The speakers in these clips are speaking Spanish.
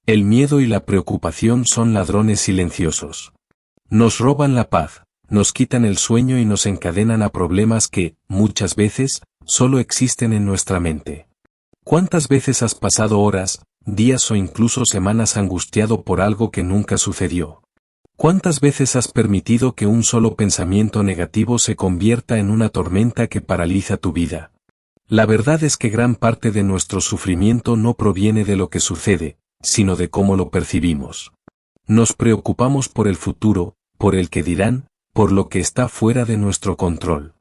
El miedo y la preocupación son ladrones silenciosos. Nos roban la paz, nos quitan el sueño y nos encadenan a problemas que, muchas veces, solo existen en nuestra mente. ¿Cuántas veces has pasado horas, días o incluso semanas angustiado por algo que nunca sucedió? ¿Cuántas veces has permitido que un solo pensamiento negativo se convierta en una tormenta que paraliza tu vida? La verdad es que gran parte de nuestro sufrimiento no proviene de lo que sucede, sino de cómo lo percibimos. Nos preocupamos por el futuro, por el que dirán, por lo que está fuera de nuestro control.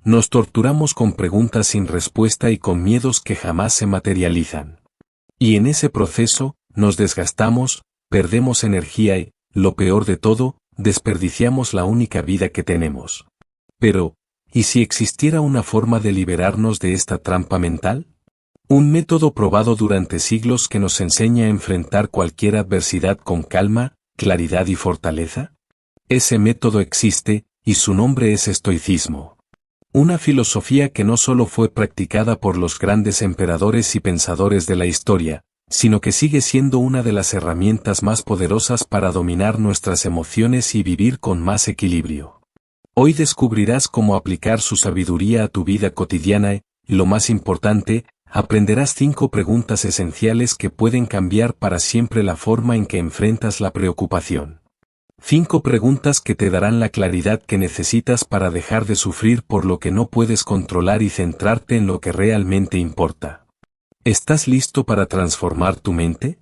Nos torturamos con preguntas sin respuesta y con miedos que jamás se materializan. Y en ese proceso, nos desgastamos, perdemos energía y, lo peor de todo, desperdiciamos la única vida que tenemos. Pero, ¿y si existiera una forma de liberarnos de esta trampa mental? Un método probado durante siglos que nos enseña a enfrentar cualquier adversidad con calma, claridad y fortaleza. Ese método existe, y su nombre es estoicismo. Una filosofía que no solo fue practicada por los grandes emperadores y pensadores de la historia, sino que sigue siendo una de las herramientas más poderosas para dominar nuestras emociones y vivir con más equilibrio. Hoy descubrirás cómo aplicar su sabiduría a tu vida cotidiana y, lo más importante, aprenderás 5 preguntas esenciales que pueden cambiar para siempre la forma en que enfrentas la preocupación. 5 preguntas que te darán la claridad que necesitas para dejar de sufrir por lo que no puedes controlar y centrarte en lo que realmente importa. ¿Estás listo para transformar tu mente?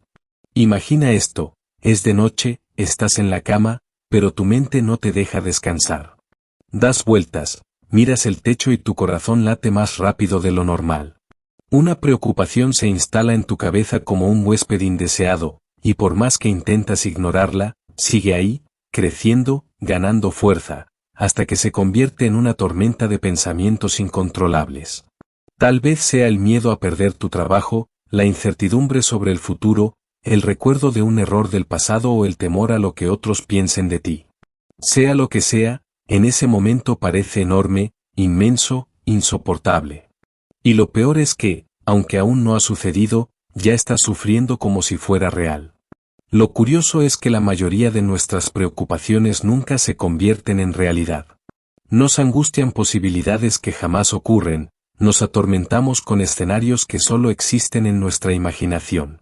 Imagina esto, es de noche, estás en la cama, pero tu mente no te deja descansar. Das vueltas, miras el techo y tu corazón late más rápido de lo normal. Una preocupación se instala en tu cabeza como un huésped indeseado, y por más que intentas ignorarla, sigue ahí, creciendo, ganando fuerza, hasta que se convierte en una tormenta de pensamientos incontrolables. Tal vez sea el miedo a perder tu trabajo, la incertidumbre sobre el futuro, el recuerdo de un error del pasado o el temor a lo que otros piensen de ti. Sea lo que sea, en ese momento parece enorme, inmenso, insoportable. Y lo peor es que, aunque aún no ha sucedido, ya estás sufriendo como si fuera real. Lo curioso es que la mayoría de nuestras preocupaciones nunca se convierten en realidad. Nos angustian posibilidades que jamás ocurren, nos atormentamos con escenarios que solo existen en nuestra imaginación.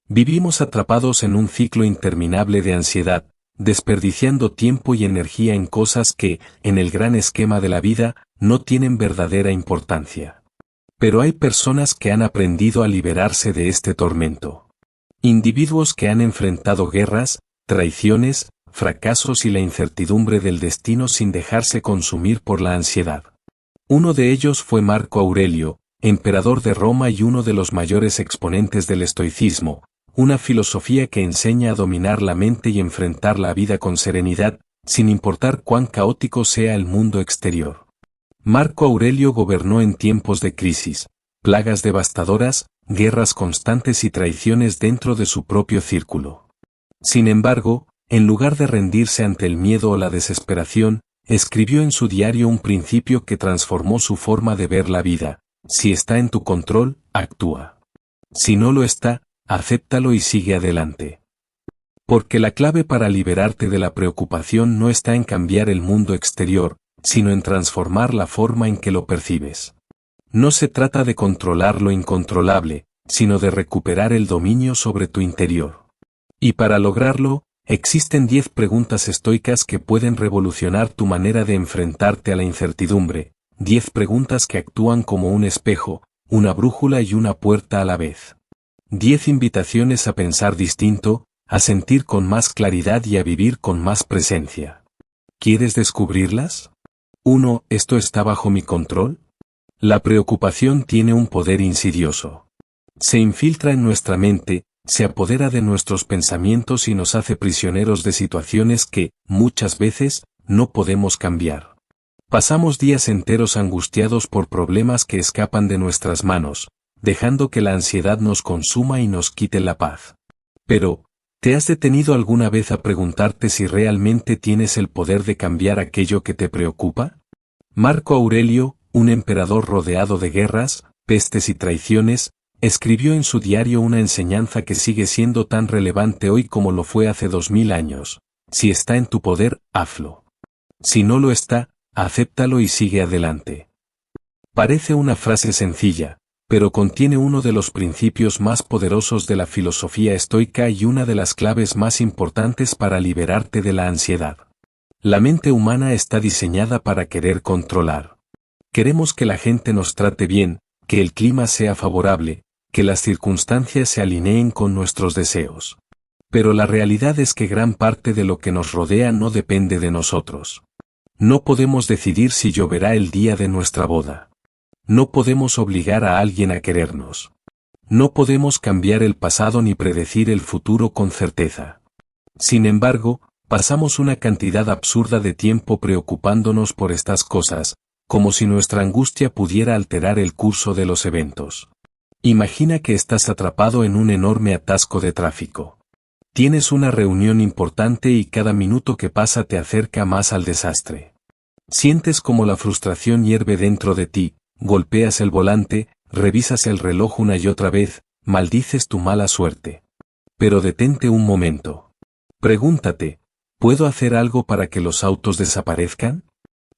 Vivimos atrapados en un ciclo interminable de ansiedad, desperdiciando tiempo y energía en cosas que, en el gran esquema de la vida, no tienen verdadera importancia. Pero hay personas que han aprendido a liberarse de este tormento. Individuos que han enfrentado guerras, traiciones, fracasos y la incertidumbre del destino sin dejarse consumir por la ansiedad. Uno de ellos fue Marco Aurelio, emperador de Roma y uno de los mayores exponentes del estoicismo, una filosofía que enseña a dominar la mente y enfrentar la vida con serenidad, sin importar cuán caótico sea el mundo exterior. Marco Aurelio gobernó en tiempos de crisis, plagas devastadoras, guerras constantes y traiciones dentro de su propio círculo. Sin embargo, en lugar de rendirse ante el miedo o la desesperación, escribió en su diario un principio que transformó su forma de ver la vida: si está en tu control, actúa. Si no lo está, acéptalo y sigue adelante. Porque la clave para liberarte de la preocupación no está en cambiar el mundo exterior, sino en transformar la forma en que lo percibes. No se trata de controlar lo incontrolable, sino de recuperar el dominio sobre tu interior. Y para lograrlo, existen 10 preguntas estoicas que pueden revolucionar tu manera de enfrentarte a la incertidumbre, 10 preguntas que actúan como un espejo, una brújula y una puerta a la vez. 10 invitaciones a pensar distinto, a sentir con más claridad y a vivir con más presencia. ¿Quieres descubrirlas? 1. ¿Esto está bajo mi control? La preocupación tiene un poder insidioso. Se infiltra en nuestra mente, se apodera de nuestros pensamientos y nos hace prisioneros de situaciones que, muchas veces, no podemos cambiar. Pasamos días enteros angustiados por problemas que escapan de nuestras manos, dejando que la ansiedad nos consuma y nos quite la paz. Pero, ¿te has detenido alguna vez a preguntarte si realmente tienes el poder de cambiar aquello que te preocupa? Marco Aurelio, un emperador rodeado de guerras, pestes y traiciones, escribió en su diario una enseñanza que sigue siendo tan relevante hoy como lo fue hace 2000 años. Si está en tu poder, hazlo. Si no lo está, acéptalo y sigue adelante. Parece una frase sencilla, pero contiene uno de los principios más poderosos de la filosofía estoica y una de las claves más importantes para liberarte de la ansiedad. La mente humana está diseñada para querer controlar. Queremos que la gente nos trate bien, que el clima sea favorable, que las circunstancias se alineen con nuestros deseos. Pero la realidad es que gran parte de lo que nos rodea no depende de nosotros. No podemos decidir si lloverá el día de nuestra boda. No podemos obligar a alguien a querernos. No podemos cambiar el pasado ni predecir el futuro con certeza. Sin embargo, pasamos una cantidad absurda de tiempo preocupándonos por estas cosas, como si nuestra angustia pudiera alterar el curso de los eventos. Imagina que estás atrapado en un enorme atasco de tráfico. Tienes una reunión importante y cada minuto que pasa te acerca más al desastre. Sientes como la frustración hierve dentro de ti, golpeas el volante, revisas el reloj una y otra vez, maldices tu mala suerte. Pero detente un momento. Pregúntate, ¿puedo hacer algo para que los autos desaparezcan?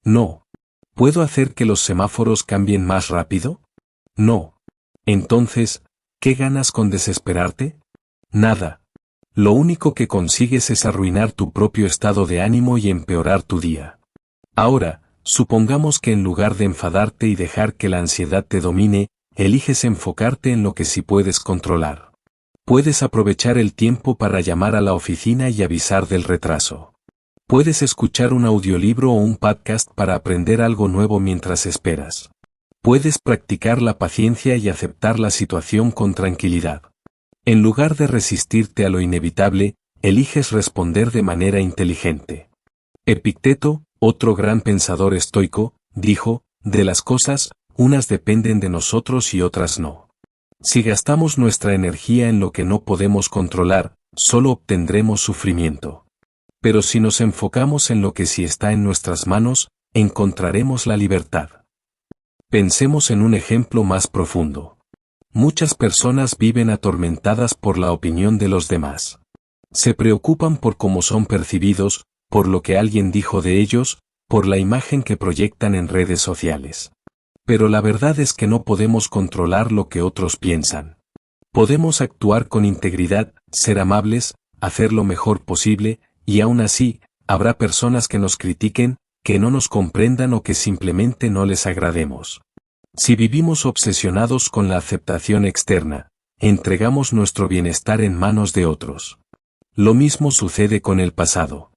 No. ¿Puedo hacer que los semáforos cambien más rápido? No. Entonces, ¿qué ganas con desesperarte? Nada. Lo único que consigues es arruinar tu propio estado de ánimo y empeorar tu día. Ahora, supongamos que en lugar de enfadarte y dejar que la ansiedad te domine, eliges enfocarte en lo que sí puedes controlar. Puedes aprovechar el tiempo para llamar a la oficina y avisar del retraso. Puedes escuchar un audiolibro o un podcast para aprender algo nuevo mientras esperas. Puedes practicar la paciencia y aceptar la situación con tranquilidad. En lugar de resistirte a lo inevitable, eliges responder de manera inteligente. Epicteto, otro gran pensador estoico, dijo, de las cosas, unas dependen de nosotros y otras no. Si gastamos nuestra energía en lo que no podemos controlar, solo obtendremos sufrimiento. Pero si nos enfocamos en lo que sí está en nuestras manos, encontraremos la libertad. Pensemos en un ejemplo más profundo. Muchas personas viven atormentadas por la opinión de los demás. Se preocupan por cómo son percibidos, por lo que alguien dijo de ellos, por la imagen que proyectan en redes sociales. Pero la verdad es que no podemos controlar lo que otros piensan. Podemos actuar con integridad, ser amables, hacer lo mejor posible, y aún así, habrá personas que nos critiquen, que no nos comprendan o que simplemente no les agrademos. Si vivimos obsesionados con la aceptación externa, entregamos nuestro bienestar en manos de otros. Lo mismo sucede con el pasado.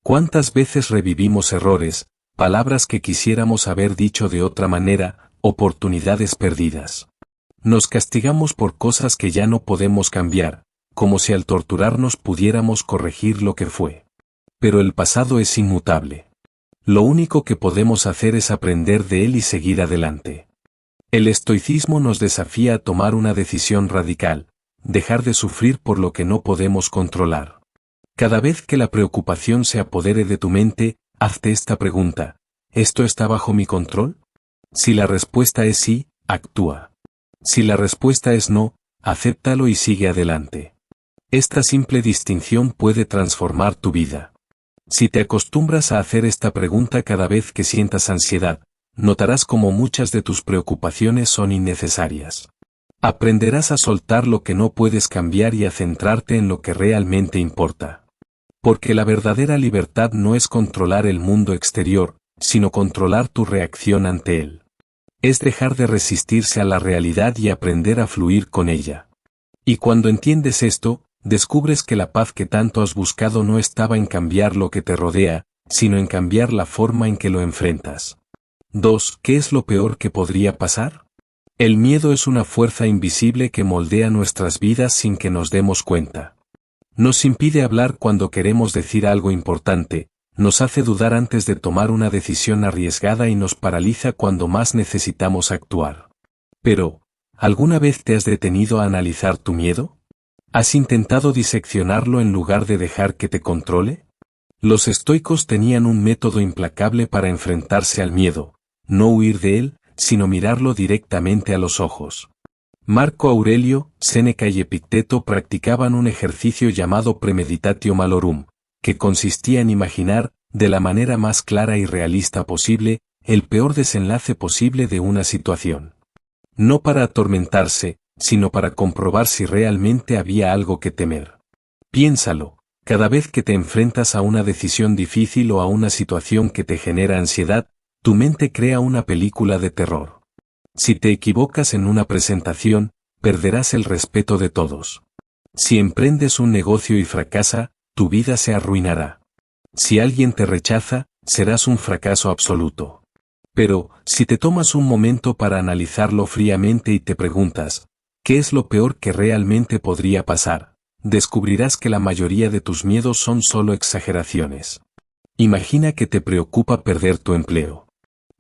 ¿Cuántas veces revivimos errores, palabras que quisiéramos haber dicho de otra manera, oportunidades perdidas? Nos castigamos por cosas que ya no podemos cambiar, como si al torturarnos pudiéramos corregir lo que fue. Pero el pasado es inmutable. Lo único que podemos hacer es aprender de él y seguir adelante. El estoicismo nos desafía a tomar una decisión radical, dejar de sufrir por lo que no podemos controlar. Cada vez que la preocupación se apodere de tu mente, hazte esta pregunta: ¿esto está bajo mi control? Si la respuesta es sí, actúa. Si la respuesta es no, acéptalo y sigue adelante. Esta simple distinción puede transformar tu vida. Si te acostumbras a hacer esta pregunta cada vez que sientas ansiedad, notarás cómo muchas de tus preocupaciones son innecesarias. Aprenderás a soltar lo que no puedes cambiar y a centrarte en lo que realmente importa. Porque la verdadera libertad no es controlar el mundo exterior, sino controlar tu reacción ante él. Es dejar de resistirse a la realidad y aprender a fluir con ella. Y cuando entiendes esto, descubres que la paz que tanto has buscado no estaba en cambiar lo que te rodea, sino en cambiar la forma en que lo enfrentas. 2. ¿Qué es lo peor que podría pasar? El miedo es una fuerza invisible que moldea nuestras vidas sin que nos demos cuenta. Nos impide hablar cuando queremos decir algo importante, nos hace dudar antes de tomar una decisión arriesgada y nos paraliza cuando más necesitamos actuar. Pero, ¿alguna vez te has detenido a analizar tu miedo? ¿Has intentado diseccionarlo en lugar de dejar que te controle? Los estoicos tenían un método implacable para enfrentarse al miedo, no huir de él, sino mirarlo directamente a los ojos. Marco Aurelio, Séneca y Epicteto practicaban un ejercicio llamado premeditatio malorum, que consistía en imaginar, de la manera más clara y realista posible, el peor desenlace posible de una situación. No para atormentarse, sino para comprobar si realmente había algo que temer. Piénsalo, cada vez que te enfrentas a una decisión difícil o a una situación que te genera ansiedad, tu mente crea una película de terror. Si te equivocas en una presentación, perderás el respeto de todos. Si emprendes un negocio y fracasa, tu vida se arruinará. Si alguien te rechaza, serás un fracaso absoluto. Pero, si te tomas un momento para analizarlo fríamente y te preguntas, ¿qué es lo peor que realmente podría pasar? Descubrirás que la mayoría de tus miedos son solo exageraciones. Imagina que te preocupa perder tu empleo.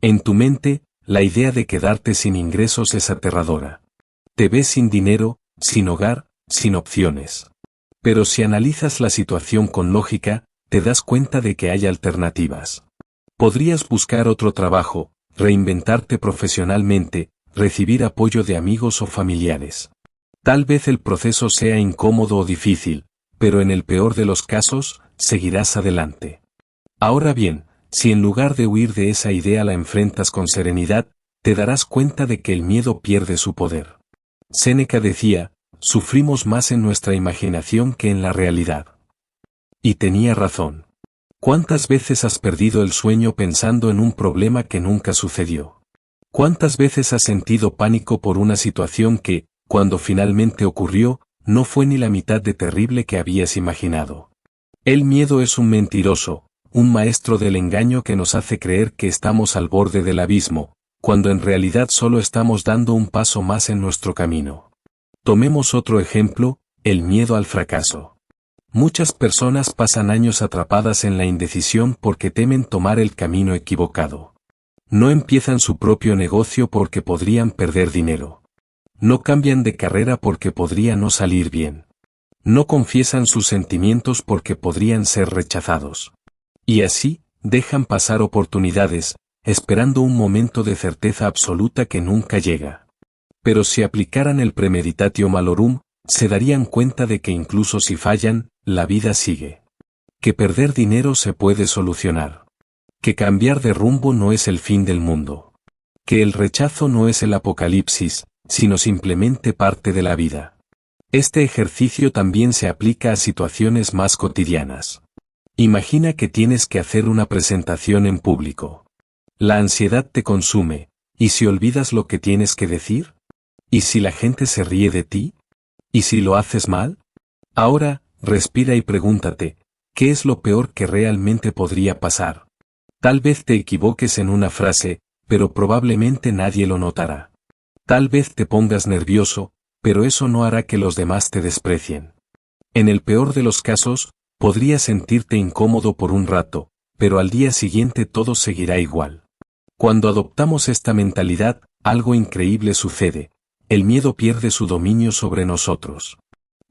En tu mente, la idea de quedarte sin ingresos es aterradora. Te ves sin dinero, sin hogar, sin opciones. Pero si analizas la situación con lógica, te das cuenta de que hay alternativas. Podrías buscar otro trabajo, reinventarte profesionalmente, recibir apoyo de amigos o familiares. Tal vez el proceso sea incómodo o difícil, pero en el peor de los casos, seguirás adelante. Ahora bien, si en lugar de huir de esa idea la enfrentas con serenidad, te darás cuenta de que el miedo pierde su poder. Séneca decía, sufrimos más en nuestra imaginación que en la realidad. Y tenía razón. ¿Cuántas veces has perdido el sueño pensando en un problema que nunca sucedió? ¿Cuántas veces has sentido pánico por una situación que, cuando finalmente ocurrió, no fue ni la mitad de terrible que habías imaginado? El miedo es un mentiroso, un maestro del engaño que nos hace creer que estamos al borde del abismo, cuando en realidad solo estamos dando un paso más en nuestro camino. Tomemos otro ejemplo, el miedo al fracaso. Muchas personas pasan años atrapadas en la indecisión porque temen tomar el camino equivocado. No empiezan su propio negocio porque podrían perder dinero. No cambian de carrera porque podría no salir bien. No confiesan sus sentimientos porque podrían ser rechazados. Y así, dejan pasar oportunidades, esperando un momento de certeza absoluta que nunca llega. Pero si aplicaran el premeditatio malorum, se darían cuenta de que incluso si fallan, la vida sigue. Que perder dinero se puede solucionar. Que cambiar de rumbo no es el fin del mundo. Que el rechazo no es el apocalipsis, sino simplemente parte de la vida. Este ejercicio también se aplica a situaciones más cotidianas. Imagina que tienes que hacer una presentación en público. La ansiedad te consume, ¿y si olvidas lo que tienes que decir? ¿Y si la gente se ríe de ti? ¿Y si lo haces mal? Ahora, respira y pregúntate, ¿qué es lo peor que realmente podría pasar? Tal vez te equivoques en una frase, pero probablemente nadie lo notará. Tal vez te pongas nervioso, pero eso no hará que los demás te desprecien. En el peor de los casos, podrías sentirte incómodo por un rato, pero al día siguiente todo seguirá igual. Cuando adoptamos esta mentalidad, algo increíble sucede. El miedo pierde su dominio sobre nosotros.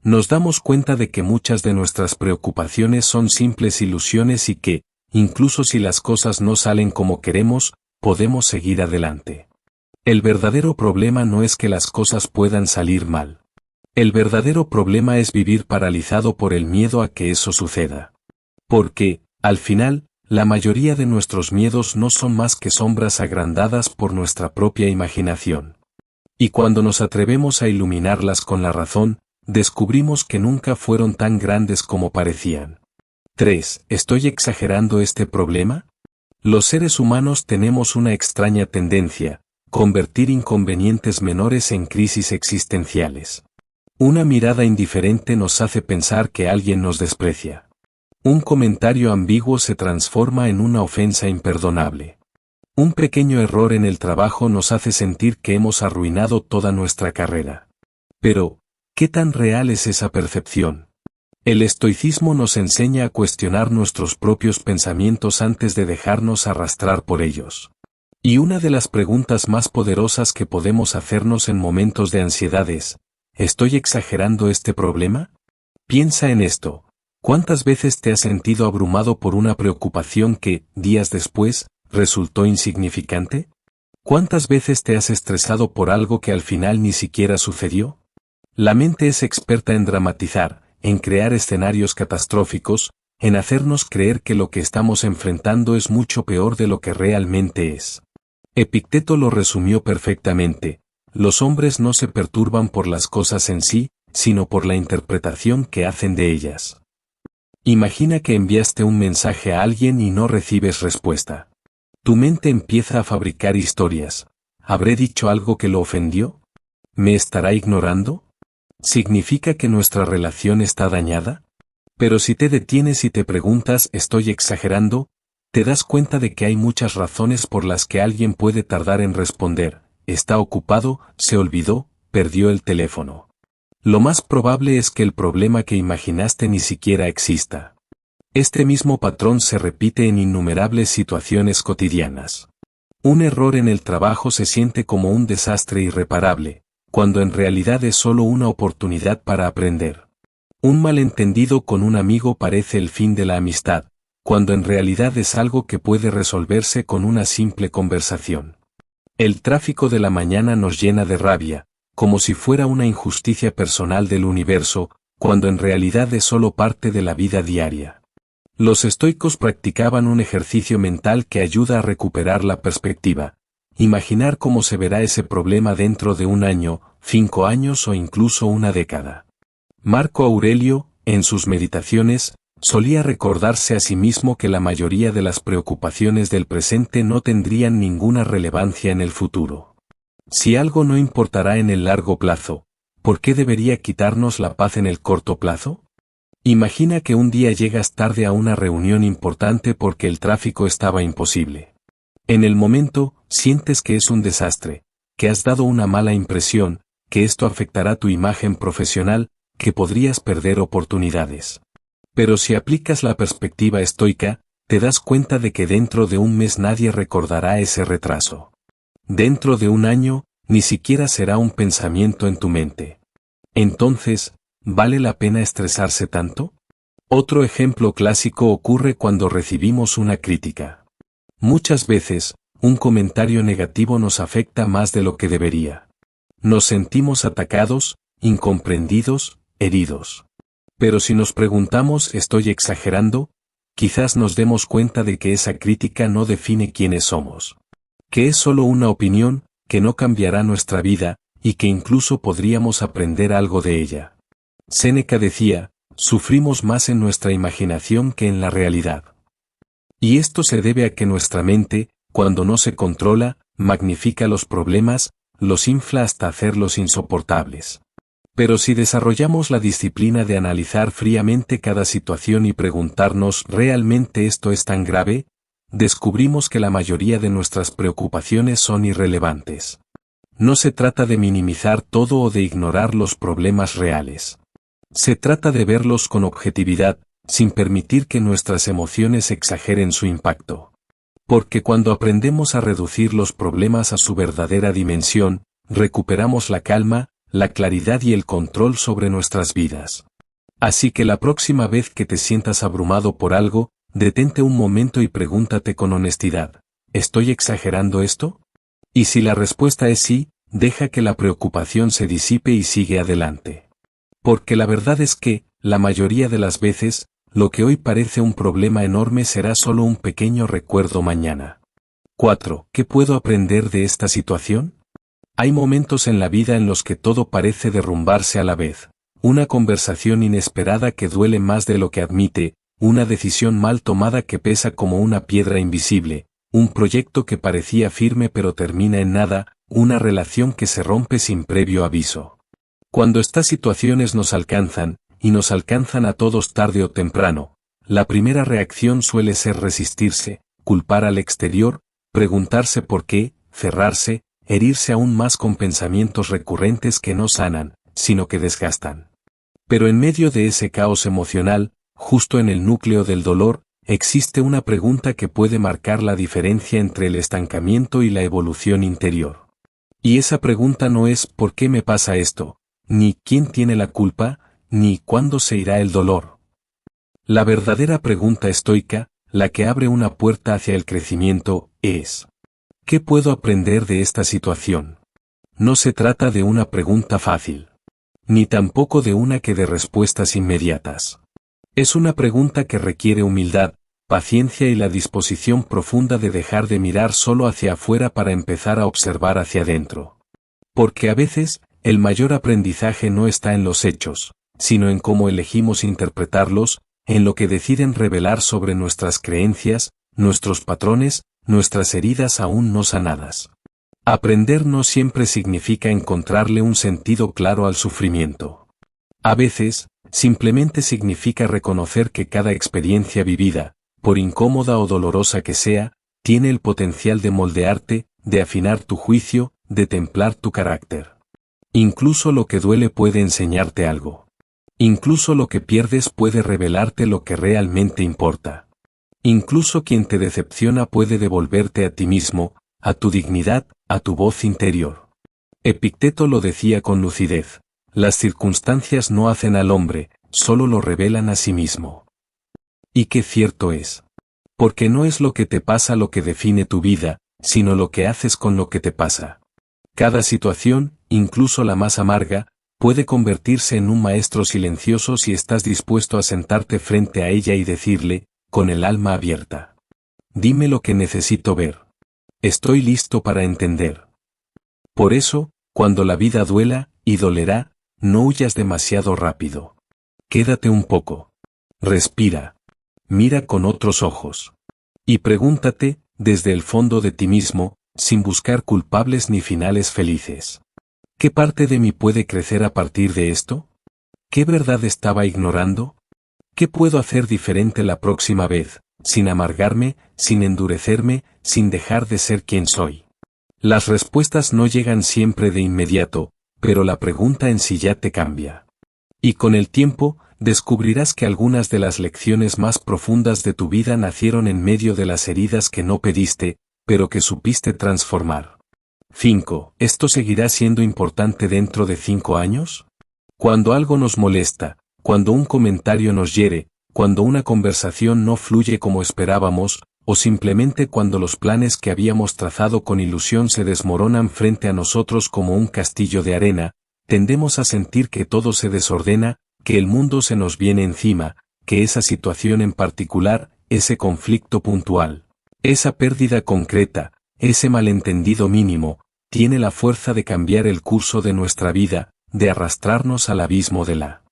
Nos damos cuenta de que muchas de nuestras preocupaciones son simples ilusiones y que, incluso si las cosas no salen como queremos, podemos seguir adelante. El verdadero problema no es que las cosas puedan salir mal. El verdadero problema es vivir paralizado por el miedo a que eso suceda. Porque, al final, la mayoría de nuestros miedos no son más que sombras agrandadas por nuestra propia imaginación. Y cuando nos atrevemos a iluminarlas con la razón, descubrimos que nunca fueron tan grandes como parecían. 3. ¿Estoy exagerando este problema? Los seres humanos tenemos una extraña tendencia, convertir inconvenientes menores en crisis existenciales. Una mirada indiferente nos hace pensar que alguien nos desprecia. Un comentario ambiguo se transforma en una ofensa imperdonable. Un pequeño error en el trabajo nos hace sentir que hemos arruinado toda nuestra carrera. Pero, ¿qué tan real es esa percepción? El estoicismo nos enseña a cuestionar nuestros propios pensamientos antes de dejarnos arrastrar por ellos. Y una de las preguntas más poderosas que podemos hacernos en momentos de ansiedad es, ¿estoy exagerando este problema? Piensa en esto. ¿Cuántas veces te has sentido abrumado por una preocupación que, días después, resultó insignificante? ¿Cuántas veces te has estresado por algo que al final ni siquiera sucedió? La mente es experta en dramatizar, en crear escenarios catastróficos, en hacernos creer que lo que estamos enfrentando es mucho peor de lo que realmente es. Epicteto lo resumió perfectamente: los hombres no se perturban por las cosas en sí, sino por la interpretación que hacen de ellas. Imagina que enviaste un mensaje a alguien y no recibes respuesta. Tu mente empieza a fabricar historias. ¿Habré dicho algo que lo ofendió? ¿Me estará ignorando? ¿Significa que nuestra relación está dañada? Pero si te detienes y te preguntas, ¿estoy exagerando?, te das cuenta de que hay muchas razones por las que alguien puede tardar en responder. Está ocupado, se olvidó, perdió el teléfono. Lo más probable es que el problema que imaginaste ni siquiera exista. Este mismo patrón se repite en innumerables situaciones cotidianas. Un error en el trabajo se siente como un desastre irreparable, cuando en realidad es solo una oportunidad para aprender. Un malentendido con un amigo parece el fin de la amistad, cuando en realidad es algo que puede resolverse con una simple conversación. El tráfico de la mañana nos llena de rabia, como si fuera una injusticia personal del universo, cuando en realidad es solo parte de la vida diaria. Los estoicos practicaban un ejercicio mental que ayuda a recuperar la perspectiva. Imaginar cómo se verá ese problema dentro de un año, 5 años o incluso una década. Marco Aurelio, en sus meditaciones, solía recordarse a sí mismo que la mayoría de las preocupaciones del presente no tendrían ninguna relevancia en el futuro. Si algo no importará en el largo plazo, ¿por qué debería quitarnos la paz en el corto plazo? Imagina que un día llegas tarde a una reunión importante porque el tráfico estaba imposible. En el momento, sientes que es un desastre, que has dado una mala impresión, que esto afectará tu imagen profesional, que podrías perder oportunidades. Pero si aplicas la perspectiva estoica, te das cuenta de que dentro de un mes nadie recordará ese retraso. Dentro de un año, ni siquiera será un pensamiento en tu mente. Entonces, ¿vale la pena estresarse tanto? Otro ejemplo clásico ocurre cuando recibimos una crítica. Muchas veces, un comentario negativo nos afecta más de lo que debería. Nos sentimos atacados, incomprendidos, heridos. Pero si nos preguntamos, ¿estoy exagerando?, quizás nos demos cuenta de que esa crítica no define quiénes somos. Que es solo una opinión, que no cambiará nuestra vida, y que incluso podríamos aprender algo de ella. Séneca decía: sufrimos más en nuestra imaginación que en la realidad. Y esto se debe a que nuestra mente, cuando no se controla, magnifica los problemas, los infla hasta hacerlos insoportables. Pero si desarrollamos la disciplina de analizar fríamente cada situación y preguntarnos, ¿realmente esto es tan grave?, descubrimos que la mayoría de nuestras preocupaciones son irrelevantes. No se trata de minimizar todo o de ignorar los problemas reales. Se trata de verlos con objetividad, sin permitir que nuestras emociones exageren su impacto. Porque cuando aprendemos a reducir los problemas a su verdadera dimensión, recuperamos la calma, la claridad y el control sobre nuestras vidas. Así que la próxima vez que te sientas abrumado por algo, detente un momento y pregúntate con honestidad: ¿estoy exagerando esto? Y si la respuesta es sí, deja que la preocupación se disipe y sigue adelante. Porque la verdad es que, la mayoría de las veces, lo que hoy parece un problema enorme será solo un pequeño recuerdo mañana. 4. ¿Qué puedo aprender de esta situación? Hay momentos en la vida en los que todo parece derrumbarse a la vez. Una conversación inesperada que duele más de lo que admite, una decisión mal tomada que pesa como una piedra invisible, un proyecto que parecía firme pero termina en nada, una relación que se rompe sin previo aviso. Cuando estas situaciones nos alcanzan, y nos alcanzan a todos tarde o temprano, la primera reacción suele ser resistirse, culpar al exterior, preguntarse por qué, cerrarse, herirse aún más con pensamientos recurrentes que no sanan, sino que desgastan. Pero en medio de ese caos emocional, justo en el núcleo del dolor, existe una pregunta que puede marcar la diferencia entre el estancamiento y la evolución interior. Y esa pregunta no es ¿por qué me pasa esto?, ni ¿quién tiene la culpa?, ni ¿cuándo se irá el dolor? La verdadera pregunta estoica, la que abre una puerta hacia el crecimiento, es: ¿Qué puedo aprender de esta situación? No se trata de una pregunta fácil. Ni tampoco de una que dé respuestas inmediatas. Es una pregunta que requiere humildad, paciencia y la disposición profunda de dejar de mirar solo hacia afuera para empezar a observar hacia adentro. Porque a veces, el mayor aprendizaje no está en los hechos, sino en cómo elegimos interpretarlos, en lo que deciden revelar sobre nuestras creencias, nuestros patrones, nuestras heridas aún no sanadas. Aprender no siempre significa encontrarle un sentido claro al sufrimiento. A veces, simplemente significa reconocer que cada experiencia vivida, por incómoda o dolorosa que sea, tiene el potencial de moldearte, de afinar tu juicio, de templar tu carácter. Incluso lo que duele puede enseñarte algo. Incluso lo que pierdes puede revelarte lo que realmente importa. Incluso quien te decepciona puede devolverte a ti mismo, a tu dignidad, a tu voz interior. Epicteto lo decía con lucidez: las circunstancias no hacen al hombre, solo lo revelan a sí mismo. Y qué cierto es. Porque no es lo que te pasa lo que define tu vida, sino lo que haces con lo que te pasa. Cada situación, incluso la más amarga, puede convertirse en un maestro silencioso si estás dispuesto a sentarte frente a ella y decirle, con el alma abierta: dime lo que necesito ver. Estoy listo para entender. Por eso, cuando la vida duela, y dolerá, no huyas demasiado rápido. Quédate un poco. Respira. Mira con otros ojos. Y pregúntate, desde el fondo de ti mismo, sin buscar culpables ni finales felices: ¿qué parte de mí puede crecer a partir de esto? ¿Qué verdad estaba ignorando? ¿Qué puedo hacer diferente la próxima vez, sin amargarme, sin endurecerme, sin dejar de ser quien soy? Las respuestas no llegan siempre de inmediato, pero la pregunta en sí ya te cambia. Y con el tiempo, descubrirás que algunas de las lecciones más profundas de tu vida nacieron en medio de las heridas que no pediste, pero que supiste transformar. 5. ¿Esto seguirá siendo importante dentro de 5 años? Cuando algo nos molesta, cuando un comentario nos hiere, cuando una conversación no fluye como esperábamos, o simplemente cuando los planes que habíamos trazado con ilusión se desmoronan frente a nosotros como un castillo de arena, tendemos a sentir que todo se desordena, que el mundo se nos viene encima, que esa situación en particular, ese conflicto puntual, esa pérdida concreta, ese malentendido mínimo, tiene la fuerza de cambiar el curso de nuestra vida, de arrastrarnos al abismo de la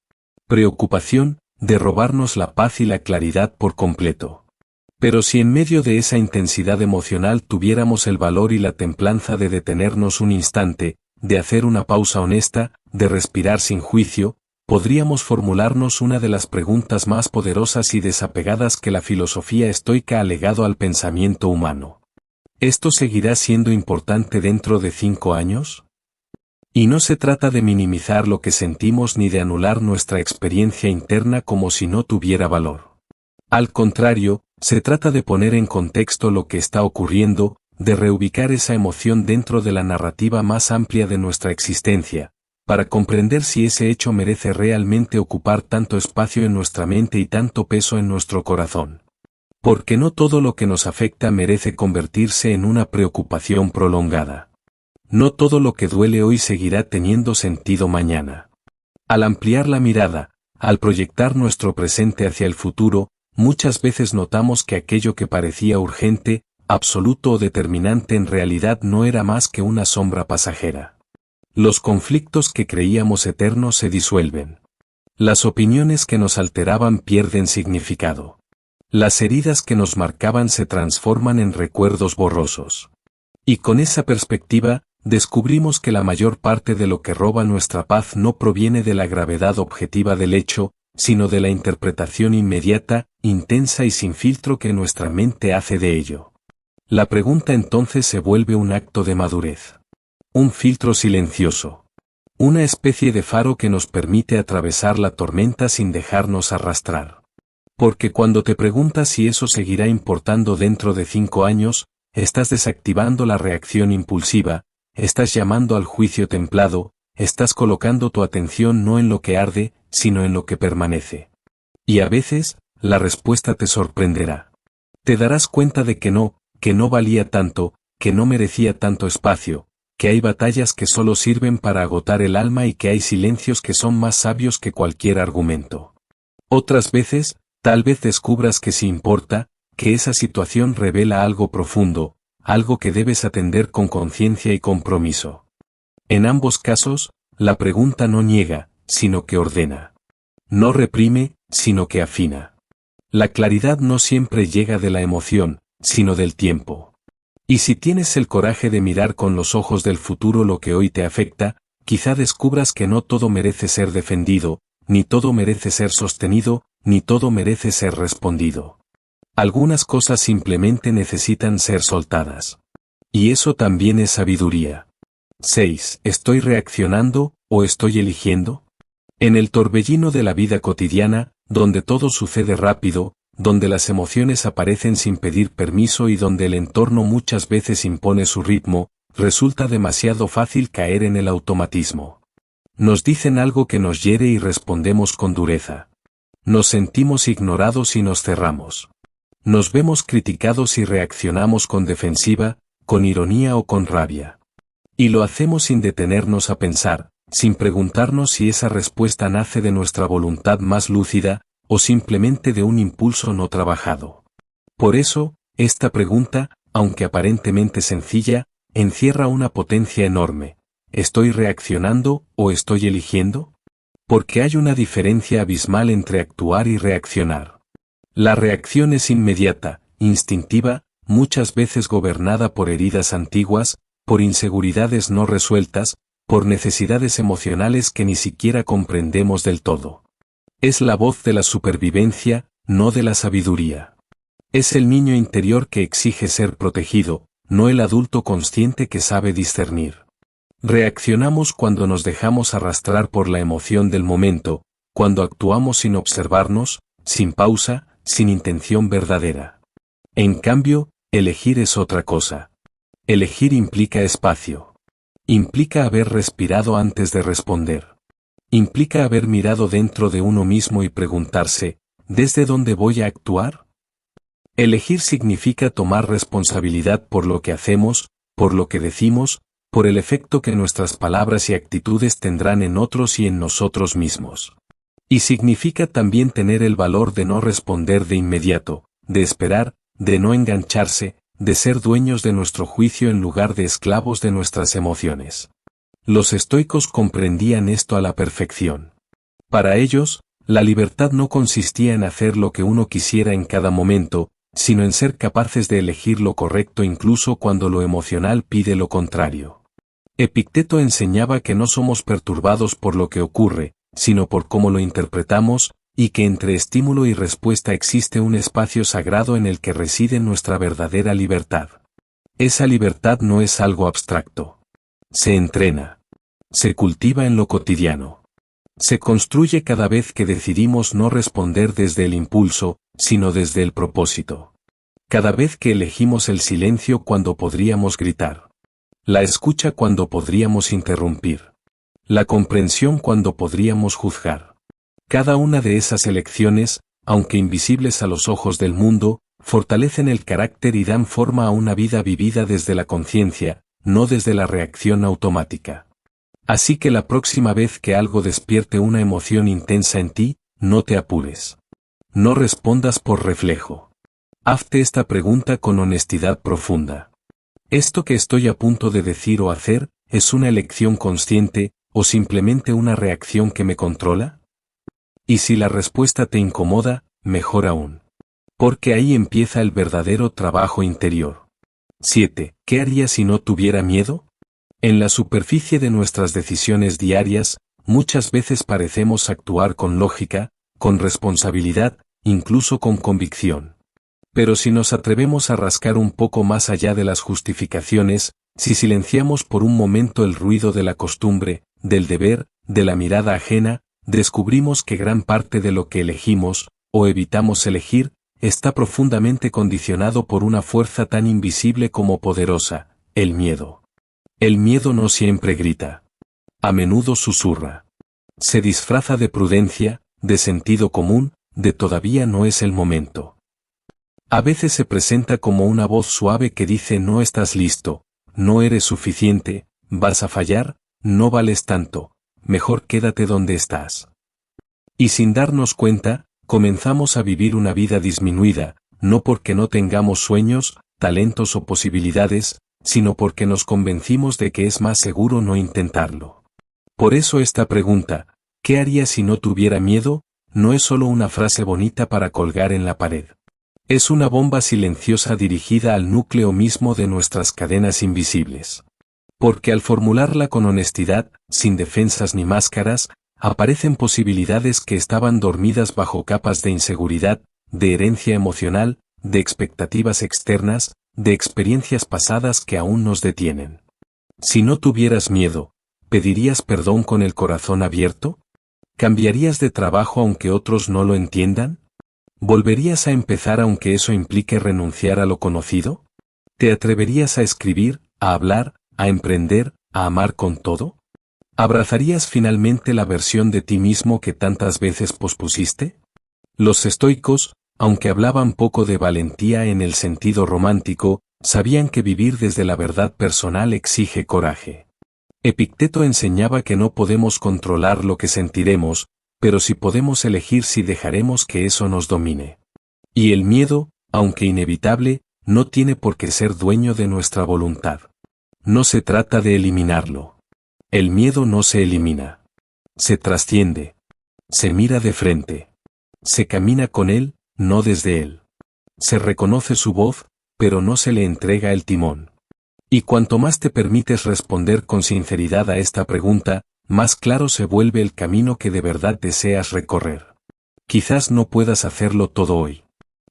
preocupación, de robarnos la paz y la claridad por completo. Pero si en medio de esa intensidad emocional tuviéramos el valor y la templanza de detenernos un instante, de hacer una pausa honesta, de respirar sin juicio, podríamos formularnos una de las preguntas más poderosas y desapegadas que la filosofía estoica ha legado al pensamiento humano. ¿Esto seguirá siendo importante dentro de 5 años? Y no se trata de minimizar lo que sentimos ni de anular nuestra experiencia interna como si no tuviera valor. Al contrario, se trata de poner en contexto lo que está ocurriendo, de reubicar esa emoción dentro de la narrativa más amplia de nuestra existencia, para comprender si ese hecho merece realmente ocupar tanto espacio en nuestra mente y tanto peso en nuestro corazón. Porque no todo lo que nos afecta merece convertirse en una preocupación prolongada. No todo lo que duele hoy seguirá teniendo sentido mañana. Al ampliar la mirada, al proyectar nuestro presente hacia el futuro, muchas veces notamos que aquello que parecía urgente, absoluto o determinante en realidad no era más que una sombra pasajera. Los conflictos que creíamos eternos se disuelven. Las opiniones que nos alteraban pierden significado. Las heridas que nos marcaban se transforman en recuerdos borrosos. Y con esa perspectiva, descubrimos que la mayor parte de lo que roba nuestra paz no proviene de la gravedad objetiva del hecho, sino de la interpretación inmediata, intensa y sin filtro que nuestra mente hace de ello. La pregunta entonces se vuelve un acto de madurez. Un filtro silencioso. Una especie de faro que nos permite atravesar la tormenta sin dejarnos arrastrar. Porque cuando te preguntas si eso seguirá importando dentro de 5 años, estás desactivando la reacción impulsiva, estás llamando al juicio templado, estás colocando tu atención no en lo que arde, sino en lo que permanece. Y a veces, la respuesta te sorprenderá. Te darás cuenta de que no valía tanto, que no merecía tanto espacio, que hay batallas que solo sirven para agotar el alma y que hay silencios que son más sabios que cualquier argumento. Otras veces, tal vez descubras que sí importa, que esa situación revela algo profundo, algo que debes atender con conciencia y compromiso. En ambos casos, la pregunta no niega, sino que ordena. No reprime, sino que afina. La claridad no siempre llega de la emoción, sino del tiempo. Y si tienes el coraje de mirar con los ojos del futuro lo que hoy te afecta, quizá descubras que no todo merece ser defendido, ni todo merece ser sostenido, ni todo merece ser respondido. Algunas cosas simplemente necesitan ser soltadas. Y eso también es sabiduría. 6. ¿Estoy reaccionando, o estoy eligiendo? En el torbellino de la vida cotidiana, donde todo sucede rápido, donde las emociones aparecen sin pedir permiso y donde el entorno muchas veces impone su ritmo, resulta demasiado fácil caer en el automatismo. Nos dicen algo que nos hiere y respondemos con dureza. Nos sentimos ignorados y nos cerramos. Nos vemos criticados y reaccionamos con defensiva, con ironía o con rabia. Y lo hacemos sin detenernos a pensar, sin preguntarnos si esa respuesta nace de nuestra voluntad más lúcida, o simplemente de un impulso no trabajado. Por eso, esta pregunta, aunque aparentemente sencilla, encierra una potencia enorme. ¿Estoy reaccionando o estoy eligiendo? Porque hay una diferencia abismal entre actuar y reaccionar. La reacción es inmediata, instintiva, muchas veces gobernada por heridas antiguas, por inseguridades no resueltas, por necesidades emocionales que ni siquiera comprendemos del todo. Es la voz de la supervivencia, no de la sabiduría. Es el niño interior que exige ser protegido, no el adulto consciente que sabe discernir. Reaccionamos cuando nos dejamos arrastrar por la emoción del momento, cuando actuamos sin observarnos, sin pausa, sin intención verdadera. En cambio, elegir es otra cosa. Elegir implica espacio. Implica haber respirado antes de responder. Implica haber mirado dentro de uno mismo y preguntarse, ¿desde dónde voy a actuar? Elegir significa tomar responsabilidad por lo que hacemos, por lo que decimos, por el efecto que nuestras palabras y actitudes tendrán en otros y en nosotros mismos. Y significa también tener el valor de no responder de inmediato, de esperar, de no engancharse, de ser dueños de nuestro juicio en lugar de esclavos de nuestras emociones. Los estoicos comprendían esto a la perfección. Para ellos, la libertad no consistía en hacer lo que uno quisiera en cada momento, sino en ser capaces de elegir lo correcto incluso cuando lo emocional pide lo contrario. Epicteto enseñaba que no somos perturbados por lo que ocurre, sino por cómo lo interpretamos, y que entre estímulo y respuesta existe un espacio sagrado en el que reside nuestra verdadera libertad. Esa libertad no es algo abstracto. Se entrena. Se cultiva en lo cotidiano. Se construye cada vez que decidimos no responder desde el impulso, sino desde el propósito. Cada vez que elegimos el silencio cuando podríamos gritar. La escucha cuando podríamos interrumpir. La comprensión cuando podríamos juzgar. Cada una de esas elecciones, aunque invisibles a los ojos del mundo, fortalecen el carácter y dan forma a una vida vivida desde la conciencia, no desde la reacción automática. Así que la próxima vez que algo despierte una emoción intensa en ti, no te apures. No respondas por reflejo. Hazte esta pregunta con honestidad profunda. ¿Esto que estoy a punto de decir o hacer, es una elección consciente, o simplemente una reacción que me controla? Y si la respuesta te incomoda, mejor aún. Porque ahí empieza el verdadero trabajo interior. 7. ¿Qué haría si no tuviera miedo? En la superficie de nuestras decisiones diarias, muchas veces parecemos actuar con lógica, con responsabilidad, incluso con convicción. Pero si nos atrevemos a rascar un poco más allá de las justificaciones, si silenciamos por un momento el ruido de la costumbre, del deber, de la mirada ajena, descubrimos que gran parte de lo que elegimos, o evitamos elegir, está profundamente condicionado por una fuerza tan invisible como poderosa, el miedo. El miedo no siempre grita. A menudo susurra. Se disfraza de prudencia, de sentido común, de todavía no es el momento. A veces se presenta como una voz suave que dice no estás listo, no eres suficiente, vas a fallar, no vales tanto, mejor quédate donde estás. Y sin darnos cuenta, comenzamos a vivir una vida disminuida, no porque no tengamos sueños, talentos o posibilidades, sino porque nos convencimos de que es más seguro no intentarlo. Por eso esta pregunta, ¿qué haría si no tuviera miedo?, no es solo una frase bonita para colgar en la pared. Es una bomba silenciosa dirigida al núcleo mismo de nuestras cadenas invisibles. Porque al formularla con honestidad, sin defensas ni máscaras, aparecen posibilidades que estaban dormidas bajo capas de inseguridad, de herencia emocional, de expectativas externas, de experiencias pasadas que aún nos detienen. Si no tuvieras miedo, ¿pedirías perdón con el corazón abierto? ¿Cambiarías de trabajo aunque otros no lo entiendan? ¿Volverías a empezar aunque eso implique renunciar a lo conocido? ¿Te atreverías a escribir, a hablar, a emprender, a amar con todo? ¿Abrazarías finalmente la versión de ti mismo que tantas veces pospusiste? Los estoicos, aunque hablaban poco de valentía en el sentido romántico, sabían que vivir desde la verdad personal exige coraje. Epicteto enseñaba que no podemos controlar lo que sentiremos, pero sí podemos elegir si dejaremos que eso nos domine. Y el miedo, aunque inevitable, no tiene por qué ser dueño de nuestra voluntad. No se trata de eliminarlo. El miedo no se elimina. Se trasciende. Se mira de frente. Se camina con él, no desde él. Se reconoce su voz, pero no se le entrega el timón. Y cuanto más te permites responder con sinceridad a esta pregunta, más claro se vuelve el camino que de verdad deseas recorrer. Quizás no puedas hacerlo todo hoy.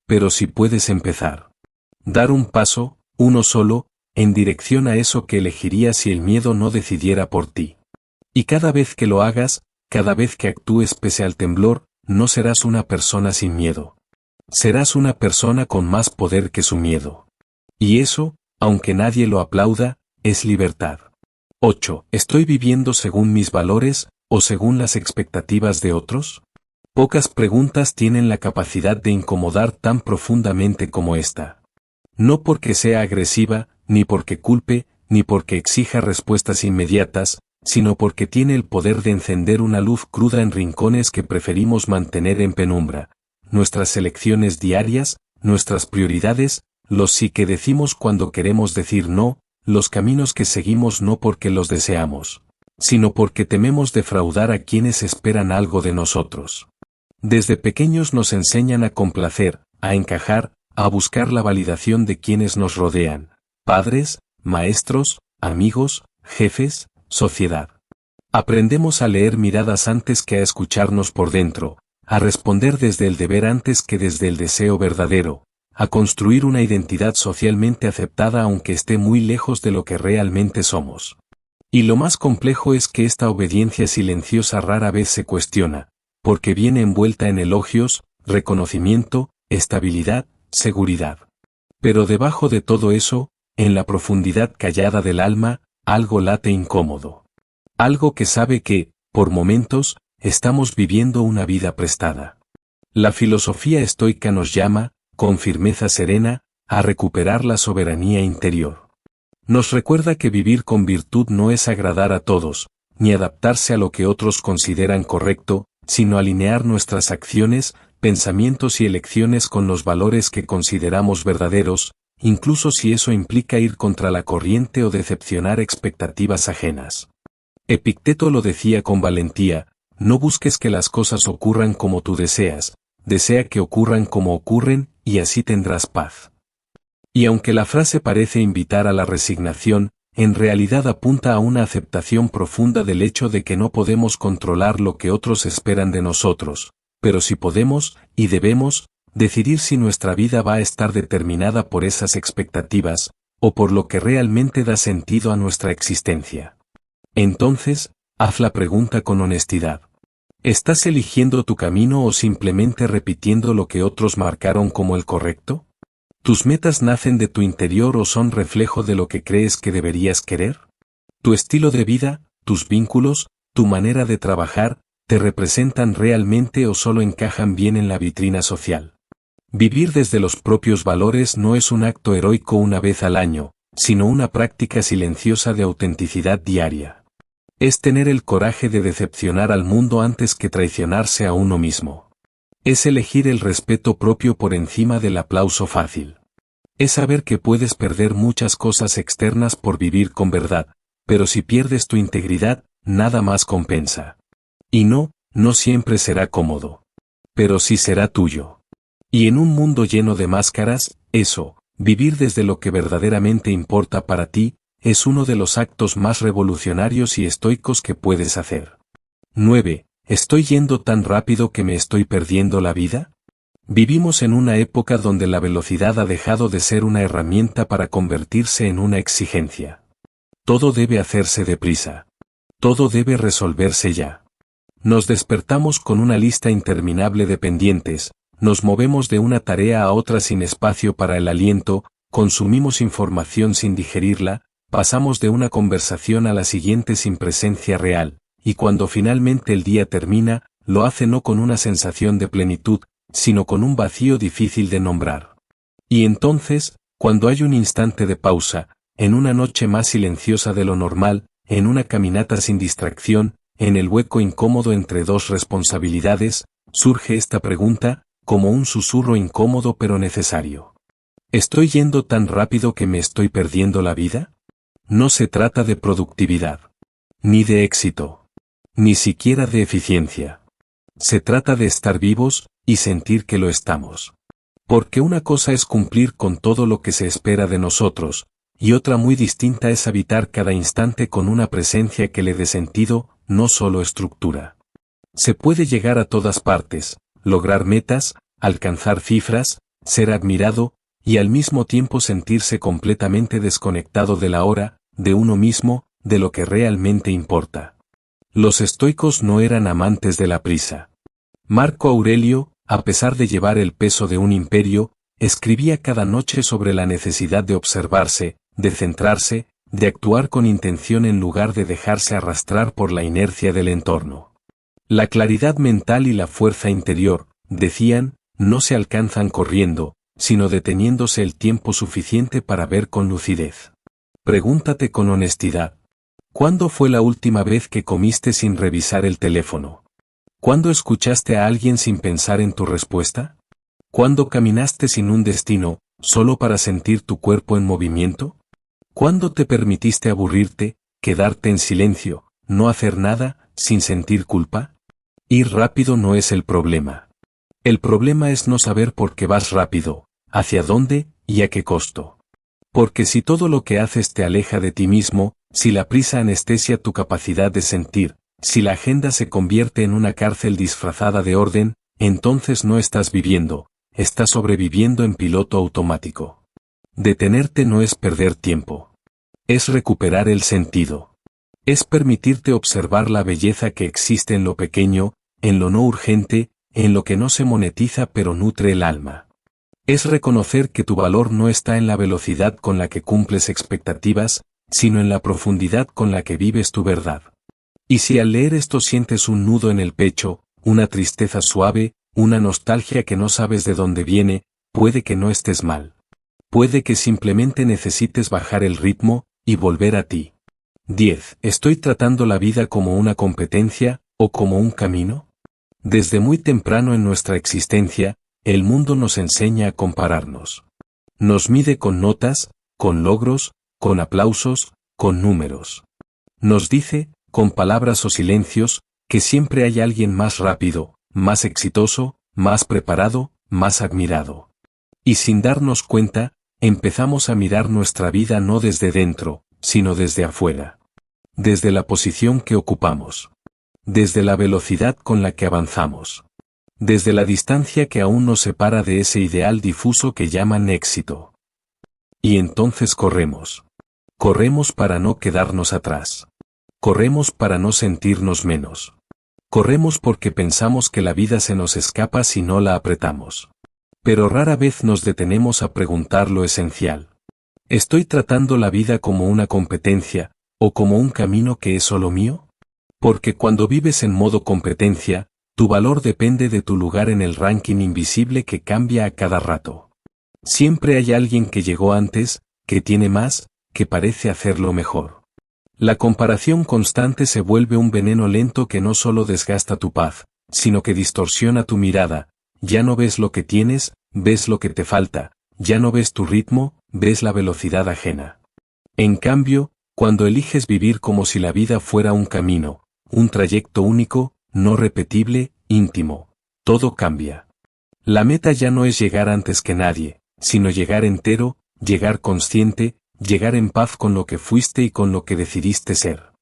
Pero sí puedes empezar. Dar un paso, uno solo, en dirección a eso que elegirías si el miedo no decidiera por ti. Y cada vez que lo hagas, cada vez que actúes pese al temblor, no serás una persona sin miedo. Serás una persona con más poder que su miedo. Y eso, aunque nadie lo aplauda, es libertad. 8. ¿Estoy viviendo según mis valores, o según las expectativas de otros? Pocas preguntas tienen la capacidad de incomodar tan profundamente como esta. No porque sea agresiva, ni porque culpe, ni porque exija respuestas inmediatas, sino porque tiene el poder de encender una luz cruda en rincones que preferimos mantener en penumbra. Nuestras elecciones diarias, nuestras prioridades, los sí que decimos cuando queremos decir no, los caminos que seguimos no porque los deseamos, sino porque tememos defraudar a quienes esperan algo de nosotros. Desde pequeños nos enseñan a complacer, a encajar, a buscar la validación de quienes nos rodean, padres, maestros, amigos, jefes, sociedad. Aprendemos a leer miradas antes que a escucharnos por dentro, a responder desde el deber antes que desde el deseo verdadero, a construir una identidad socialmente aceptada aunque esté muy lejos de lo que realmente somos. Y lo más complejo es que esta obediencia silenciosa rara vez se cuestiona, porque viene envuelta en elogios, reconocimiento, estabilidad, seguridad. Pero debajo de todo eso, en la profundidad callada del alma, algo late incómodo. Algo que sabe que, por momentos, estamos viviendo una vida prestada. La filosofía estoica nos llama, con firmeza serena, a recuperar la soberanía interior. Nos recuerda que vivir con virtud no es agradar a todos, ni adaptarse a lo que otros consideran correcto, sino alinear nuestras acciones, pensamientos y elecciones con los valores que consideramos verdaderos, incluso si eso implica ir contra la corriente o decepcionar expectativas ajenas. Epicteto lo decía con valentía: no busques que las cosas ocurran como tú deseas, desea que ocurran como ocurren, y así tendrás paz. Y aunque la frase parece invitar a la resignación, en realidad apunta a una aceptación profunda del hecho de que no podemos controlar lo que otros esperan de nosotros, pero sí podemos, y debemos, decidir si nuestra vida va a estar determinada por esas expectativas, o por lo que realmente da sentido a nuestra existencia. Entonces, haz la pregunta con honestidad. ¿Estás eligiendo tu camino o simplemente repitiendo lo que otros marcaron como el correcto? ¿Tus metas nacen de tu interior o son reflejo de lo que crees que deberías querer? ¿Tu estilo de vida, tus vínculos, tu manera de trabajar, te representan realmente o solo encajan bien en la vitrina social? Vivir desde los propios valores no es un acto heroico una vez al año, sino una práctica silenciosa de autenticidad diaria. Es tener el coraje de decepcionar al mundo antes que traicionarse a uno mismo. Es elegir el respeto propio por encima del aplauso fácil. Es saber que puedes perder muchas cosas externas por vivir con verdad, pero si pierdes tu integridad, nada más compensa. Y no siempre será cómodo. Pero sí será tuyo. Y en un mundo lleno de máscaras, vivir desde lo que verdaderamente importa para ti, es uno de los actos más revolucionarios y estoicos que puedes hacer. 9. ¿Estoy yendo tan rápido que me estoy perdiendo la vida? Vivimos en una época donde la velocidad ha dejado de ser una herramienta para convertirse en una exigencia. Todo debe hacerse deprisa. Todo debe resolverse ya. Nos despertamos con una lista interminable de pendientes, nos movemos de una tarea a otra sin espacio para el aliento, consumimos información sin digerirla, pasamos de una conversación a la siguiente sin presencia real, y cuando finalmente el día termina, lo hace no con una sensación de plenitud, sino con un vacío difícil de nombrar. Y entonces, cuando hay un instante de pausa, en una noche más silenciosa de lo normal, en una caminata sin distracción, en el hueco incómodo entre dos responsabilidades, surge esta pregunta, como un susurro incómodo pero necesario. ¿Estoy yendo tan rápido que me estoy perdiendo la vida? No se trata de productividad. Ni de éxito. Ni siquiera de eficiencia. Se trata de estar vivos, y sentir que lo estamos. Porque una cosa es cumplir con todo lo que se espera de nosotros, y otra muy distinta es habitar cada instante con una presencia que le dé sentido, no solo estructura. Se puede llegar a todas partes, lograr metas, alcanzar cifras, ser admirado, y al mismo tiempo sentirse completamente desconectado de la hora, de uno mismo, de lo que realmente importa. Los estoicos no eran amantes de la prisa. Marco Aurelio, a pesar de llevar el peso de un imperio, escribía cada noche sobre la necesidad de observarse, de centrarse, de actuar con intención en lugar de dejarse arrastrar por la inercia del entorno. La claridad mental y la fuerza interior, decían, no se alcanzan corriendo, sino deteniéndose el tiempo suficiente para ver con lucidez. Pregúntate con honestidad. ¿Cuándo fue la última vez que comiste sin revisar el teléfono? ¿Cuándo escuchaste a alguien sin pensar en tu respuesta? ¿Cuándo caminaste sin un destino, solo para sentir tu cuerpo en movimiento? ¿Cuándo te permitiste aburrirte, quedarte en silencio, no hacer nada, sin sentir culpa? Ir rápido no es el problema. El problema es no saber por qué vas rápido, hacia dónde, y a qué costo. Porque si todo lo que haces te aleja de ti mismo, si la prisa anestesia tu capacidad de sentir, si la agenda se convierte en una cárcel disfrazada de orden, entonces no estás viviendo, estás sobreviviendo en piloto automático. Detenerte no es perder tiempo. Es recuperar el sentido. Es permitirte observar la belleza que existe en lo pequeño, en lo no urgente, en lo que no se monetiza pero nutre el alma. Es reconocer que tu valor no está en la velocidad con la que cumples expectativas, sino en la profundidad con la que vives tu verdad. Y si al leer esto sientes un nudo en el pecho, una tristeza suave, una nostalgia que no sabes de dónde viene, puede que no estés mal. Puede que simplemente necesites bajar el ritmo, y volver a ti. 10. ¿Estoy tratando la vida como una competencia, o como un camino? Desde muy temprano en nuestra existencia, el mundo nos enseña a compararnos. Nos mide con notas, con logros, con aplausos, con números. Nos dice, con palabras o silencios, que siempre hay alguien más rápido, más exitoso, más preparado, más admirado. Y sin darnos cuenta, empezamos a mirar nuestra vida no desde dentro, sino desde afuera. Desde la posición que ocupamos. Desde la velocidad con la que avanzamos. Desde la distancia que aún nos separa de ese ideal difuso que llaman éxito. Y entonces corremos. Corremos para no quedarnos atrás. Corremos para no sentirnos menos. Corremos porque pensamos que la vida se nos escapa si no la apretamos. Pero rara vez nos detenemos a preguntar lo esencial. ¿Estoy tratando la vida como una competencia, o como un camino que es solo mío? Porque cuando vives en modo competencia, Tu valor depende de tu lugar en el ranking invisible que cambia a cada rato. Siempre hay alguien que llegó antes, que tiene más, que parece hacerlo mejor. La comparación constante se vuelve un veneno lento que no solo desgasta tu paz, sino que distorsiona tu mirada. Ya no ves lo que tienes, ves lo que te falta, ya no ves tu ritmo, ves la velocidad ajena. En cambio, cuando eliges vivir como si la vida fuera un camino, un trayecto único, no repetible, íntimo, todo cambia. La meta ya no es llegar antes que nadie, sino llegar entero, llegar consciente, llegar en paz con lo que fuiste y con lo que decidiste ser.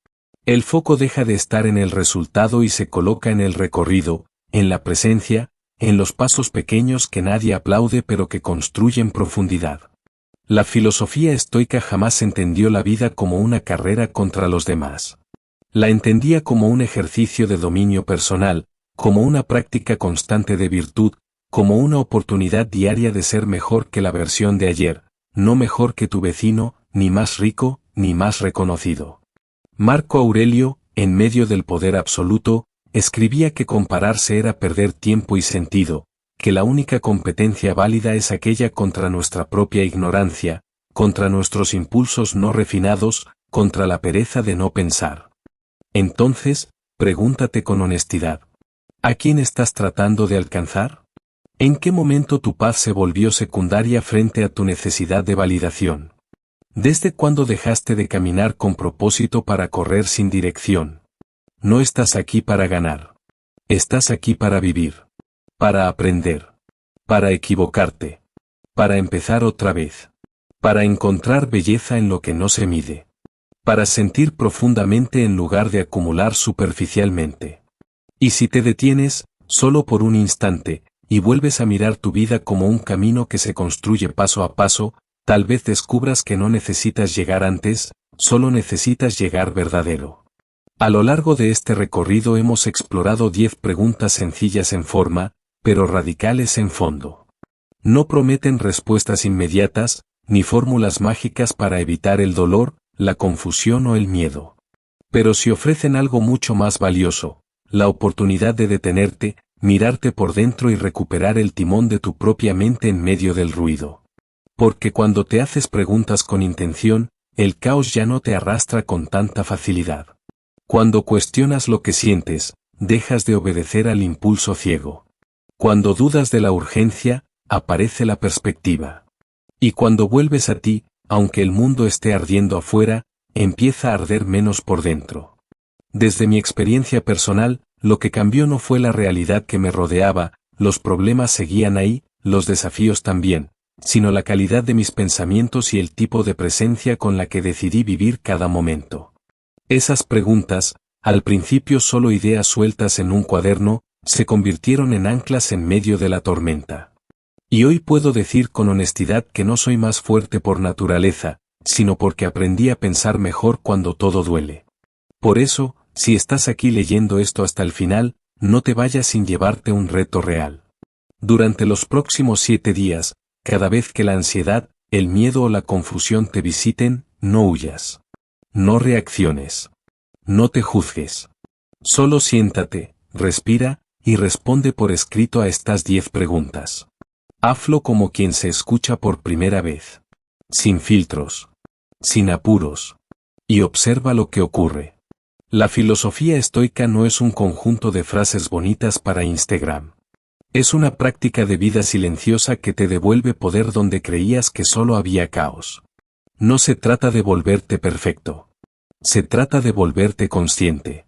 El foco deja de estar en el resultado y se coloca en el recorrido, en la presencia, en los pasos pequeños que nadie aplaude pero que construyen profundidad. La filosofía estoica jamás entendió la vida como una carrera contra los demás. La entendía como un ejercicio de dominio personal, como una práctica constante de virtud, como una oportunidad diaria de ser mejor que la versión de ayer, no mejor que tu vecino, ni más rico, ni más reconocido. Marco Aurelio, en medio del poder absoluto, escribía que compararse era perder tiempo y sentido, que la única competencia válida es aquella contra nuestra propia ignorancia, contra nuestros impulsos no refinados, contra la pereza de no pensar. Entonces, pregúntate con honestidad. ¿A quién estás tratando de alcanzar? ¿En qué momento tu paz se volvió secundaria frente a tu necesidad de validación? ¿Desde cuándo dejaste de caminar con propósito para correr sin dirección? No estás aquí para ganar. Estás aquí para vivir. Para aprender. Para equivocarte. Para empezar otra vez. Para encontrar belleza en lo que no se mide. Para sentir profundamente en lugar de acumular superficialmente. Y si te detienes, solo por un instante, y vuelves a mirar tu vida como un camino que se construye paso a paso, tal vez descubras que no necesitas llegar antes, solo necesitas llegar verdadero. A lo largo de este recorrido hemos explorado 10 preguntas sencillas en forma, pero radicales en fondo. No prometen respuestas inmediatas, ni fórmulas mágicas para evitar el dolor, la confusión o el miedo. Pero sí ofrecen algo mucho más valioso, la oportunidad de detenerte, mirarte por dentro y recuperar el timón de tu propia mente en medio del ruido. Porque cuando te haces preguntas con intención, el caos ya no te arrastra con tanta facilidad. Cuando cuestionas lo que sientes, dejas de obedecer al impulso ciego. Cuando dudas de la urgencia, aparece la perspectiva. Y cuando vuelves a ti, aunque el mundo esté ardiendo afuera, empieza a arder menos por dentro. Desde mi experiencia personal, lo que cambió no fue la realidad que me rodeaba, los problemas seguían ahí, los desafíos también, sino la calidad de mis pensamientos y el tipo de presencia con la que decidí vivir cada momento. Esas preguntas, al principio solo ideas sueltas en un cuaderno, se convirtieron en anclas en medio de la tormenta. Y hoy puedo decir con honestidad que no soy más fuerte por naturaleza, sino porque aprendí a pensar mejor cuando todo duele. Por eso, si estás aquí leyendo esto hasta el final, no te vayas sin llevarte un reto real. Durante los próximos 7 días, cada vez que la ansiedad, el miedo o la confusión te visiten, no huyas. No reacciones. No te juzgues. Solo siéntate, respira, y responde por escrito a estas 10 preguntas. Hazlo como quien se escucha por primera vez. Sin filtros. Sin apuros. Y observa lo que ocurre. La filosofía estoica no es un conjunto de frases bonitas para Instagram. Es una práctica de vida silenciosa que te devuelve poder donde creías que solo había caos. No se trata de volverte perfecto. Se trata de volverte consciente.